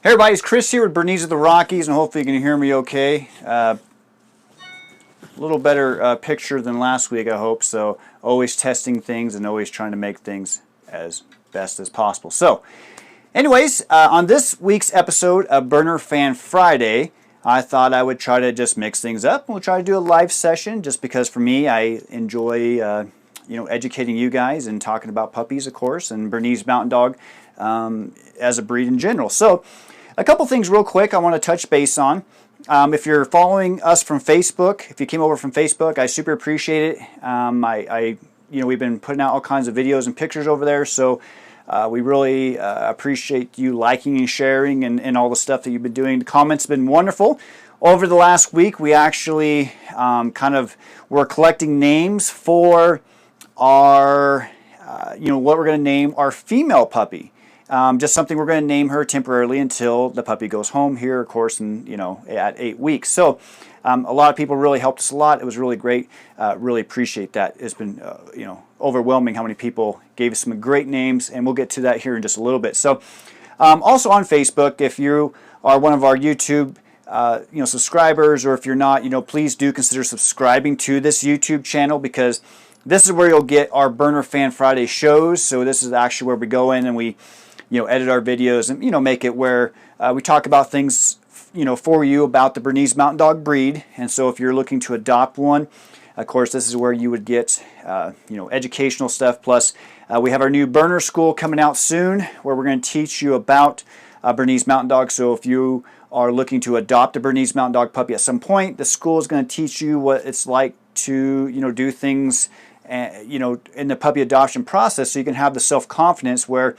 Hey everybody, it's Chris here with Bernese Of The Rockies, and hopefully you can hear me okay. A little better picture than last week, I hope. So always testing things and always trying to make things as best as possible. So anyways, on this week's episode of Burner Fan Friday, I thought I would try to just mix things up. We'll try to do a live session just because for me, I enjoy educating you guys and talking about puppies, of course, and Bernese Mountain Dog as a breed in general. So a couple things real quick I want to touch base on. If you're following us from Facebook, if you came over from Facebook, I super appreciate it. We've been putting out all kinds of videos and pictures over there, so we really appreciate you liking and sharing and all the stuff that you've been doing. The comments have been wonderful. Over the last week, we actually were collecting names for our, what we're going to name our female puppy. Just something we're going to name her temporarily until the puppy goes home here, of course, and at 8 weeks. So a lot of people really helped us a lot. It was really great. Really appreciate that. It's been overwhelming how many people gave us some great names, and we'll get to that here in just a little bit. So also on Facebook, if you are one of our YouTube subscribers, or if you're not, please do consider subscribing to this YouTube channel, because this is where you'll get our Burner Fan Friday shows. So this is actually where we go in and we edit our videos and make it where we talk about things for you about the Bernese Mountain Dog breed. And so if you're looking to adopt one, of course this is where you would get educational stuff. Plus we have our new Burner School coming out soon, where we're going to teach you about Bernese Mountain Dog. So if you are looking to adopt a Bernese Mountain Dog puppy at some point, the school is going to teach you what it's like to do things in the puppy adoption process, so you can have the self-confidence where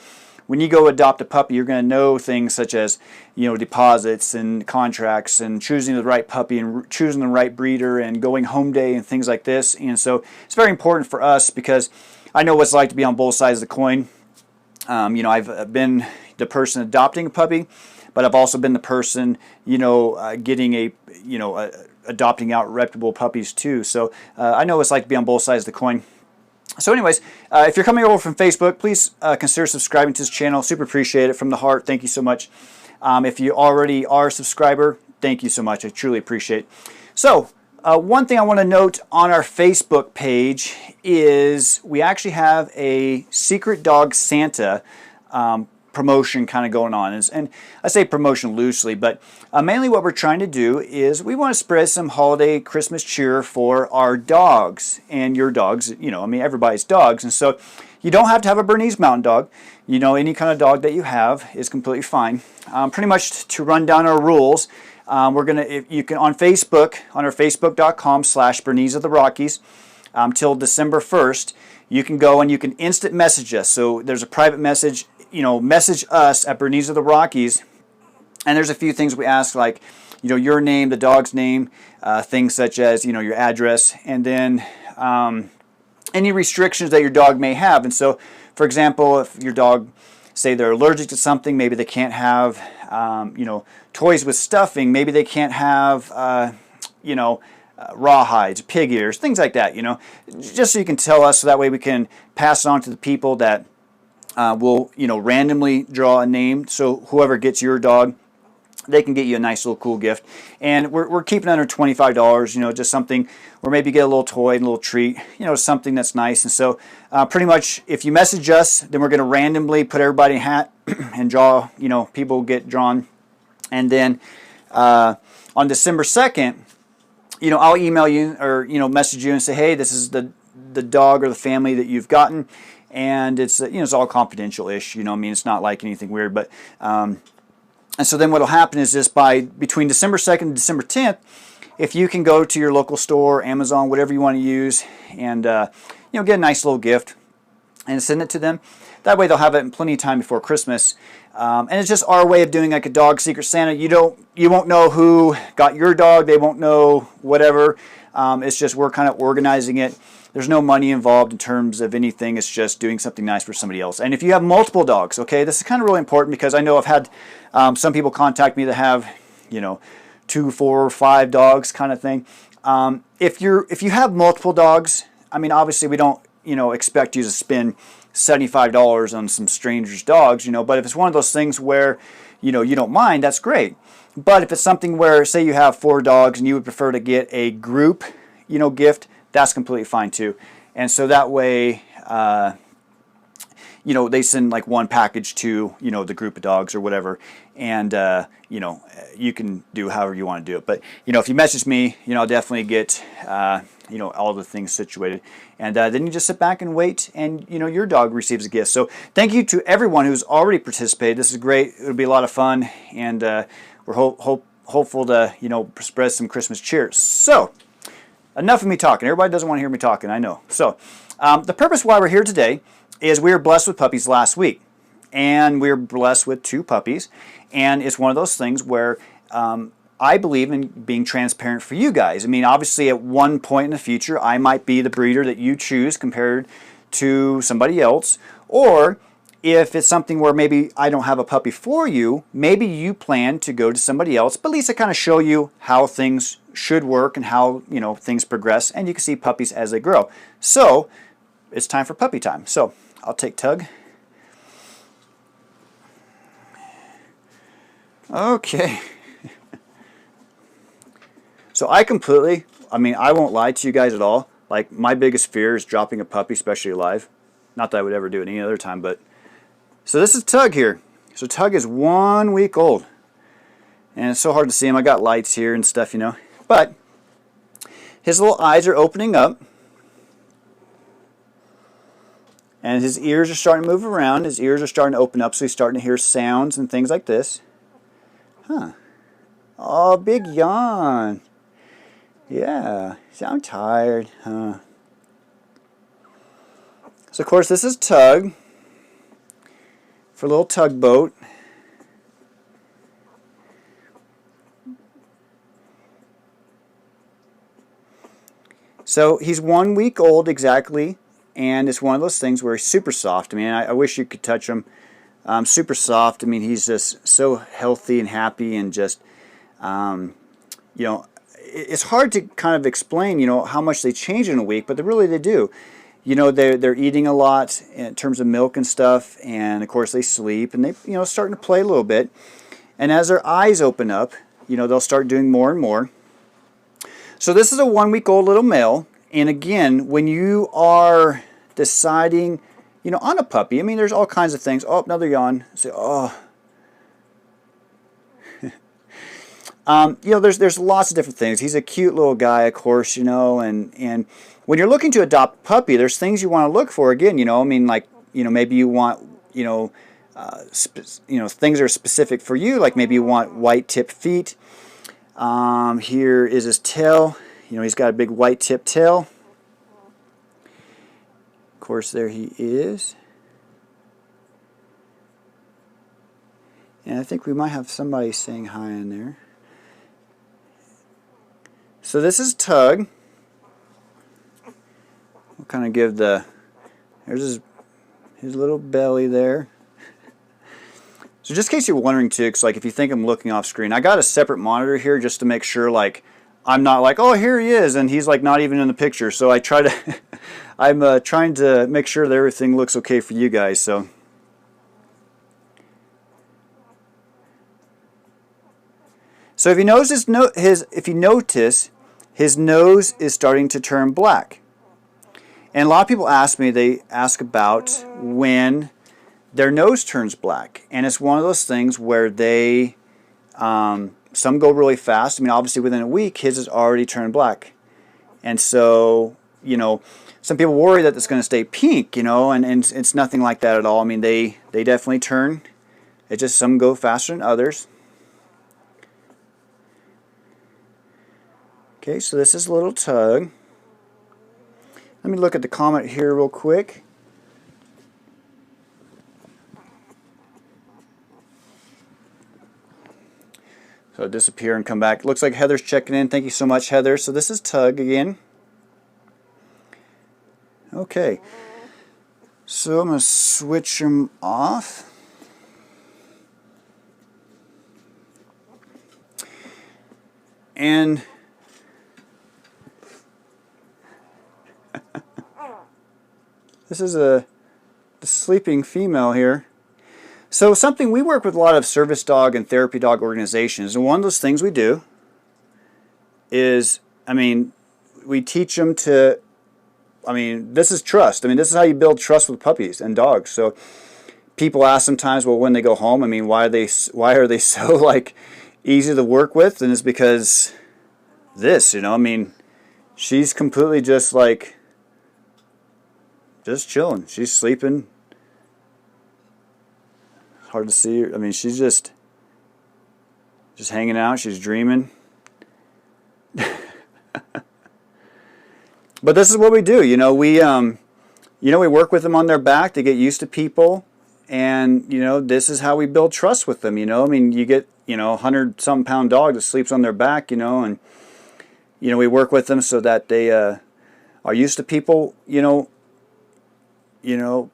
when you go adopt a puppy, you're going to know things such as deposits and contracts and choosing the right puppy and choosing the right breeder and going home day and things like this. And so it's very important for us, because I know what it's like to be on both sides of the coin. I've been the person adopting a puppy, but I've also been the person getting adopting out reputable puppies too. So I know what it's like to be on both sides of the coin. So anyways, if you're coming over from Facebook, please consider subscribing to this channel. Super appreciate it from the heart. Thank you so much. If you already are a subscriber, thank you so much. I truly appreciate it. So one thing I want to note on our Facebook page is we actually have a Secret Dog Santa promotion kind of going on. And I say promotion loosely, but mainly what we're trying to do is we want to spread some holiday Christmas cheer for our dogs and your dogs, everybody's dogs. And so you don't have to have a Bernese Mountain Dog. Any kind of dog that you have is completely fine. Pretty much to run down our rules, you can on Facebook, on our facebook.com/Bernese Of The Rockies, till December 1st, you can go and you can instant message us. So there's a private message, message us at Bernese Of The Rockies, and there's a few things we ask, like your name, the dog's name, things such as your address, and then any restrictions that your dog may have. And so, for example, if your dog, say they're allergic to something, maybe they can't have toys with stuffing, maybe they can't have rawhides, pig ears, things like that, just so you can tell us, so that way we can pass it on to the people that will randomly draw a name. So whoever gets your dog, they can get you a nice little cool gift. And we're keeping under $25, just something, or maybe get a little toy and a little treat, something that's nice. And so pretty much if you message us, then we're going to randomly put everybody in a hat and draw, people get drawn. And then on December 2nd, I'll email you or, message you and say, hey, this is the dog or the family that you've gotten. And it's it's all confidential-ish, it's not like anything weird. But and so then what will happen is just between December 2nd and December 10th, if you can go to your local store, Amazon, whatever you want to use, and get a nice little gift and send it to them. That way they'll have it in plenty of time before Christmas. And it's just our way of doing like a dog Secret Santa. You won't know who got your dog. They won't know whatever. It's just we're kind of organizing it. There's no money involved in terms of anything. It's just doing something nice for somebody else. And if you have multiple dogs, okay, this is kind of really important, because I know I've had some people contact me that have, 2, 4, 5 dogs kind of thing. If you have multiple dogs, obviously we don't, expect you to spend $75 on some stranger's dogs, but if it's one of those things where, you don't mind, that's great. But if it's something where, say you have 4 dogs and you would prefer to get a group, gift, that's completely fine too. And so that way, they send like one package to, the group of dogs or whatever. And, you can do however you want to do it. But, if you message me, I'll definitely get, all the things situated. And then you just sit back and wait, and, your dog receives a gift. So thank you to everyone who's already participated. This is great. It'll be a lot of fun. And we're hopeful to, spread some Christmas cheer. So enough of me talking. Everybody doesn't want to hear me talking, I know. So the purpose why we're here today is we were blessed with puppies last week. And we were blessed with 2 puppies. And it's one of those things where I believe in being transparent for you guys. I mean, obviously at one point in the future, I might be the breeder that you choose compared to somebody else. Or if it's something where maybe I don't have a puppy for you, maybe you plan to go to somebody else. But at least I kind of show you how things should work and how, things progress. And you can see puppies as they grow. So it's time for puppy time. So I'll take Tug. Okay. So I won't lie to you guys at all. Like, my biggest fear is dropping a puppy, especially alive. Not that I would ever do it any other time, but... So this is Tug here. So Tug is 1 week old. And it's so hard to see him. I got lights here and stuff, But his little eyes are opening up. And his ears are starting to move around. His ears are starting to open up, so he's starting to hear sounds and things like this. Huh. Oh, big yawn. Yeah, sound tired, huh? So, of course, this is Tug for a little tugboat. So, he's 1 week old exactly, and it's one of those things where he's super soft. I mean, I wish you could touch him. Super soft. I mean, he's just so healthy and happy and just, it's hard to kind of explain, how much they change in a week, but they do. They're eating a lot in terms of milk and stuff, and of course they sleep, and they, starting to play a little bit. And as their eyes open up, they'll start doing more and more. So this is a 1 week old little male, and again, when you are deciding, on a puppy, I mean, there's all kinds of things. Oh, another yawn. Say, oh. There's lots of different things. He's a cute little guy, of course, and when you're looking to adopt a puppy, there's things you want to look for. Again, I mean, like, maybe you want, things that are specific for you. Like maybe you want white tip feet. Here is his tail. He's got a big white tip tail. Of course, there he is. And I think we might have somebody saying hi in there. So this is Tug. We'll kind of give there's his little belly there. So just in case you're wondering too, because like if you think I'm looking off screen, I got a separate monitor here just to make sure like I'm not like, oh, here he is, and he's like not even in the picture. So I try to, I'm trying to make sure that everything looks okay for you guys. So. So if you notice his nose is starting to turn black. And a lot of people they ask about when their nose turns black. And it's one of those things where they, some go really fast. I mean, obviously within a week, his has already turned black. And so, some people worry that it's going to stay pink, and it's nothing like that at all. I mean, they definitely turn. It's just some go faster than others. Okay, so this is little Tug. Let me look at the comment here real quick. So disappear and come back. Looks like Heather's checking in. Thank you so much, Heather. So this is Tug again. Okay. So I'm going to switch him off. And this is the sleeping female here. So something, we work with a lot of service dog and therapy dog organizations, and one of those things we do is, we teach them to, this is trust. This is how you build trust with puppies and dogs. So people ask sometimes, well, when they go home, why are they so like easy to work with? And it's because this, she's completely just chilling. She's sleeping. Hard to see her. She's just hanging out. She's dreaming. But this is what we do. We work with them on their back to get used to people, and this is how we build trust with them. You get 100-something pound dog that sleeps on their back, and we work with them so that they are used to people,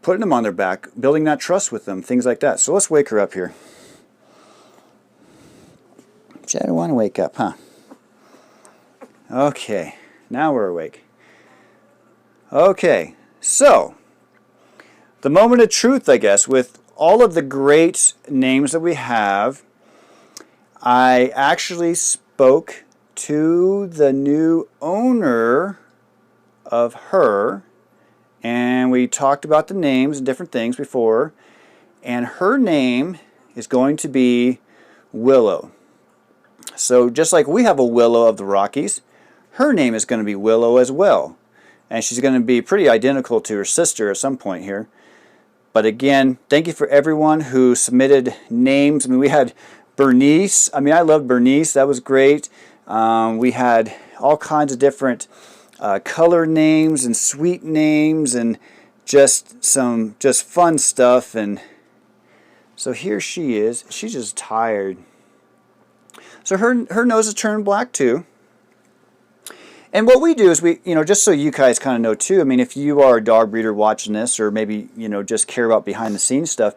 putting them on their back, building that trust with them, things like that. So let's wake her up here. She didn't want to wake up, huh? Okay, now we're awake. Okay, so the moment of truth, I guess, with all of the great names that we have, I actually spoke to the new owner of her, and we talked about the names and different things before, and her name is going to be Willow. So just like we have a Willow of the Rockies, her name is going to be Willow as well. And she's going to be pretty identical to her sister at some point here. But again, thank you for everyone who submitted names. We had Bernese. I loved Bernese. That was great. We had all kinds of different color names and sweet names and just fun stuff. And so here she is. She's just tired. So her nose is turned black too. And what we do is we, just so you guys kind of know too, if you are a dog breeder watching this, or maybe, just care about behind the scenes stuff,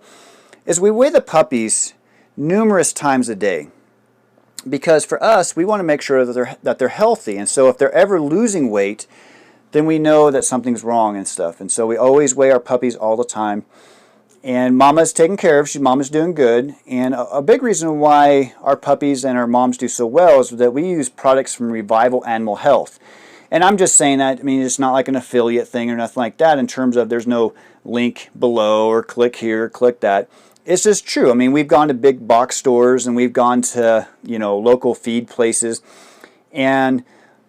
is we weigh the puppies numerous times a day. Because for us, we want to make sure that they're healthy. And so if they're ever losing weight, then we know that something's wrong and stuff. And so we always weigh our puppies all the time. And Mama's taken care of. Mama's doing good. And a big reason why our puppies and our moms do so well is that we use products from Revival Animal Health. And I'm just saying that, it's not like an affiliate thing or nothing like that in terms of there's no link below or click here, click that. It's just true. We've gone to big box stores and we've gone to, local feed places. And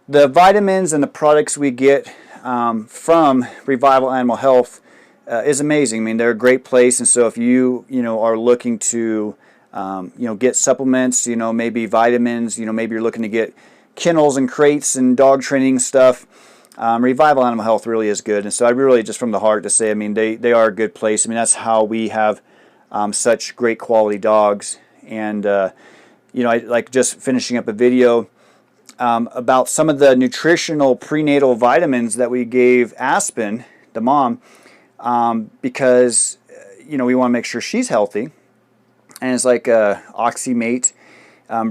the vitamins and the products we get from Revival Animal Health is amazing. They're a great place, and so if you are looking to get supplements, maybe vitamins, maybe you're looking to get kennels and crates and dog training stuff, Revival Animal Health really is good. And so I really just from the heart to say, they are a good place. That's how we have such great quality dogs. And I like just finishing up a video about some of the nutritional prenatal vitamins that we gave Aspen, the mom, because we want to make sure she's healthy, and it's like Oxymate,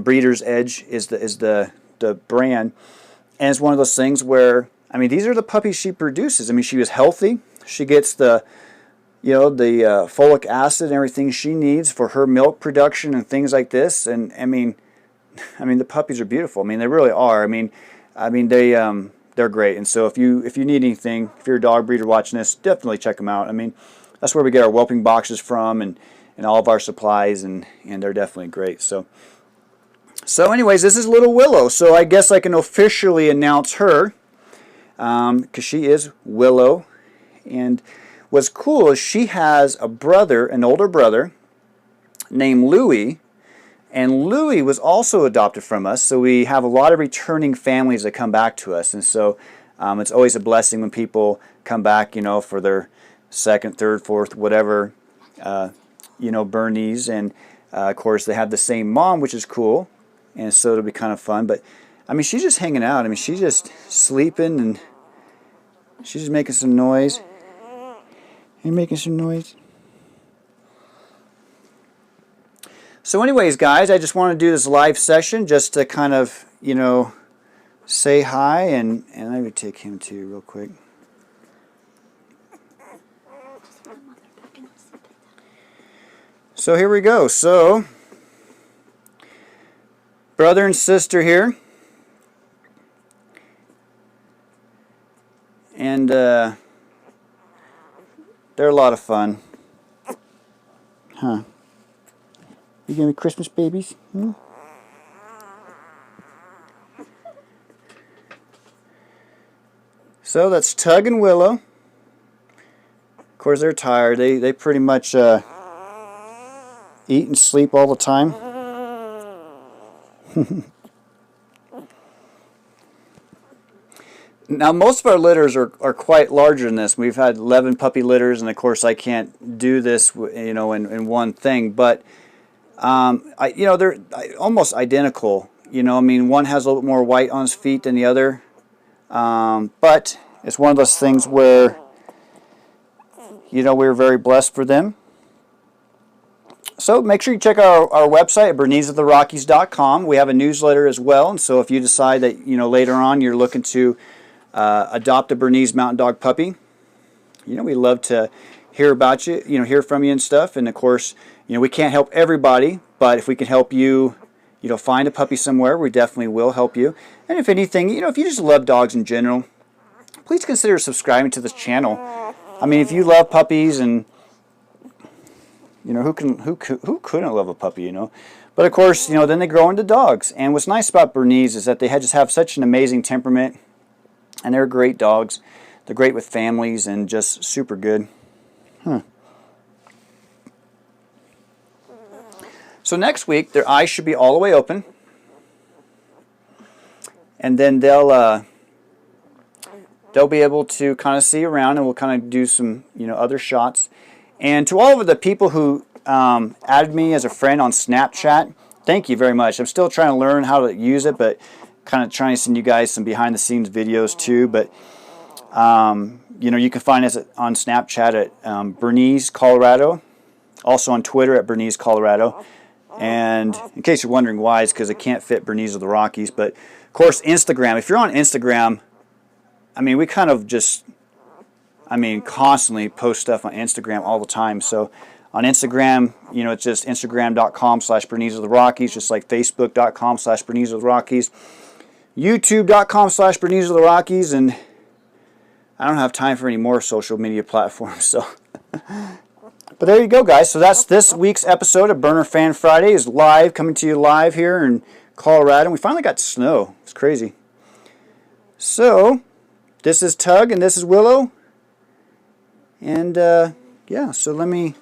Breeder's Edge is the brand, and it's one of those things where these are the puppies she produces. She was healthy. She gets the folic acid and everything she needs for her milk production and things like this. And the puppies are beautiful. They really are. They're great. And so if you need anything, if you're a dog breeder watching this, definitely check them out. That's where we get our whelping boxes from and all of our supplies, and they're definitely great. So anyways, this is little Willow. So I guess I can officially announce her because she is Willow. And what's cool is she has a brother, an older brother, named Louie. And Louie was also adopted from us, so we have a lot of returning families that come back to us. And so it's always a blessing when people come back, for their second, third, fourth, whatever, Bernese. And, of course, they have the same mom, which is cool. And so it'll be kind of fun. But, she's just hanging out. She's just sleeping, and she's just making some noise. Are you making some noise? So anyways, guys, I just want to do this live session just to kind of, say hi, and let me take him too real quick. So here we go. So, brother and sister here. And they're a lot of fun. Huh. You giving me Christmas babies? Hmm? So that's Tug and Willow. Of course, they're tired. They pretty much eat and sleep all the time. Now, most of our litters are quite larger than this. We've had 11 puppy litters, and of course, I can't do this, in one thing. But they're almost identical. I mean, one has a little bit more white on his feet than the other. But it's one of those things where, we're very blessed for them. So make sure you check our website at BerneseOfTheRockies.com. We have a newsletter as well, and so if you decide that later on you're looking to adopt a Bernese Mountain Dog puppy, we love to hear about you, hear from you and stuff. And of course, we can't help everybody, but if we can help you, find a puppy somewhere, we definitely will help you. And if anything, if you just love dogs in general, please consider subscribing to this channel. I mean, if you love puppies, and who couldn't love a puppy, But of course, then they grow into dogs. And what's nice about Bernese is that they just have such an amazing temperament, and they're great dogs. They're great with families and just super good. So next week, their eyes should be all the way open. And then they'll be able to kind of see around, and we'll kind of do some, other shots. And to all of the people who added me as a friend on Snapchat, thank you very much. I'm still trying to learn how to use it, but kind of trying to send you guys some behind-the-scenes videos too. But you can find us on Snapchat at Bernese, Colorado. Also on Twitter at Bernese, Colorado. And in case you're wondering why, it's because I can't fit Bernese of the Rockies. But of course, Instagram. If you're on Instagram, I mean, we kind of just, constantly post stuff on Instagram all the time. So on Instagram, it's just Instagram.com/Bernese of the Rockies, just like Facebook.com/Bernese of the Rockies, YouTube.com/Bernese of the Rockies, and I don't have time for any more social media platforms. So, but there you go, guys. So that's this week's episode of Burner Fan Friday is live, coming to you live here in Colorado. We finally got snow. It's crazy. So this is Tug and this is Willow. And yeah, so let me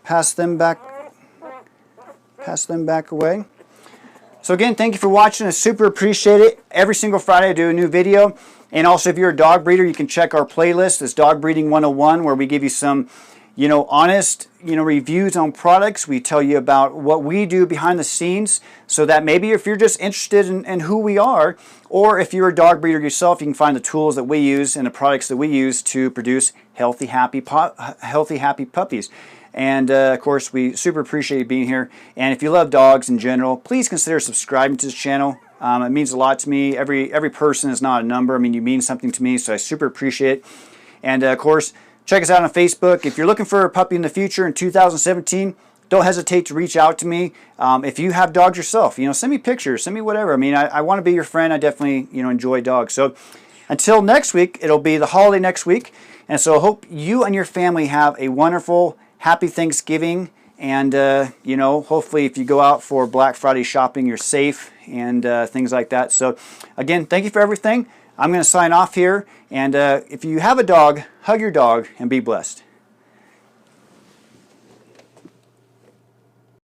pass them back away. So again, thank you for watching. I super appreciate it. Every single Friday I do a new video. And also, if you're a dog breeder, you can check our playlist. It's Dog Breeding 101, where we give you some, honest, reviews on products. We tell you about what we do behind the scenes, so that maybe if you're just interested in who we are, or if you're a dog breeder yourself, you can find the tools that we use and the products that we use to produce healthy, happy puppies. And of course, we super appreciate you being here. And if you love dogs in general, please consider subscribing to this channel. It means a lot to me. Every person is not a number. I mean, you mean something to me, so I super appreciate it. And of course, check us out on Facebook. If you're looking for a puppy in the future in 2017, don't hesitate to reach out to me. If you have dogs yourself, send me pictures, send me whatever. I mean, I want to be your friend. I definitely, enjoy dogs. So until next week, it'll be the holiday next week. And so I hope you and your family have a wonderful, happy Thanksgiving. And, hopefully if you go out for Black Friday shopping, you're safe and things like that. So, again, thank you for everything. I'm going to sign off here. And if you have a dog, hug your dog and be blessed.